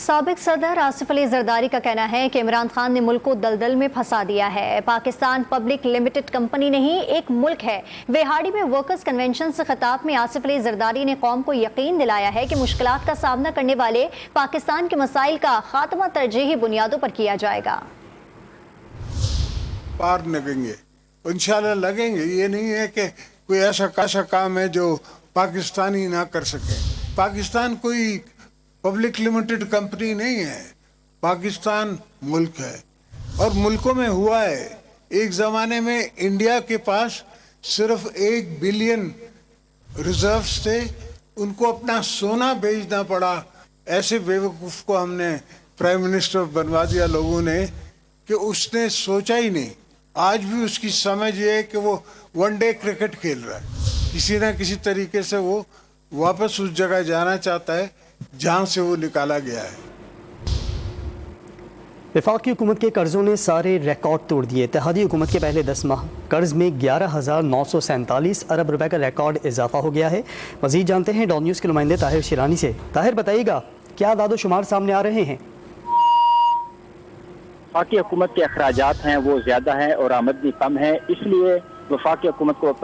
साबिक सदर आसिफ अली जरदारी का कहना है कि इमरान खान ने मुल्क को दलदल में फंसा दिया है। पाकिस्तान पब्लिक लिमिटेड कंपनी नहीं, एक मुल्क है। वेहाड़ी में वर्कर्स कन्वेंशन से खिताब में आसिफ अली जरदारी ने कौम को यकीन दिलाया है कि मुश्किलात का सामना करने वाले पाकिस्तान के मसाइल का खात्मा तरजीही बुनियादों पर किया जाएगा। पार लगेंगे, इंशाल्लाह लगेंगे। ये नहीं है कि कोई ऐसा काम है जो पाकिस्तानी ना कर सके। पाकिस्तान कोई पब्लिक लिमिटेड कंपनी नहीं है, पाकिस्तान मुल्क है और मुल्कों में हुआ है। एक ज़माने में इंडिया के पास सिर्फ 1 बिलियन रिजर्व्स थे, उनको अपना सोना बेचना पड़ा। ऐसे बेवकूफ़ को हमने प्राइम मिनिस्टर बनवा दिया लोगों ने कि उसने सोचा ही नहीं। आज भी उसकी समझ ये है कि वो वनडे क्रिकेट खेल रहा है। किसी ना किसी तरीके से वो वापस उस जगह जाना चाहता है जहाँ से वो निकाला गया है। वफाकी हुकूमत के कर्जों ने सारे रिकॉर्ड तोड़ दिए। इत्तेहादी हुकूमत के पहले 10 माह कर्ज में 11,947 अरब रुपए का रिकॉर्ड इजाफा हो गया है। मजीद जानते हैं डॉन न्यूज़ के नुमाइंदे ताहिर शिरानी से। ताहिर, बताइएगा क्या आदाद शुमार सामने आ रहे हैं? वफाकी हुकूमत के अखराजात हैं वो ज़्यादा हैं और आमदनी कम है, इसलिए वफाकी हुकूमत को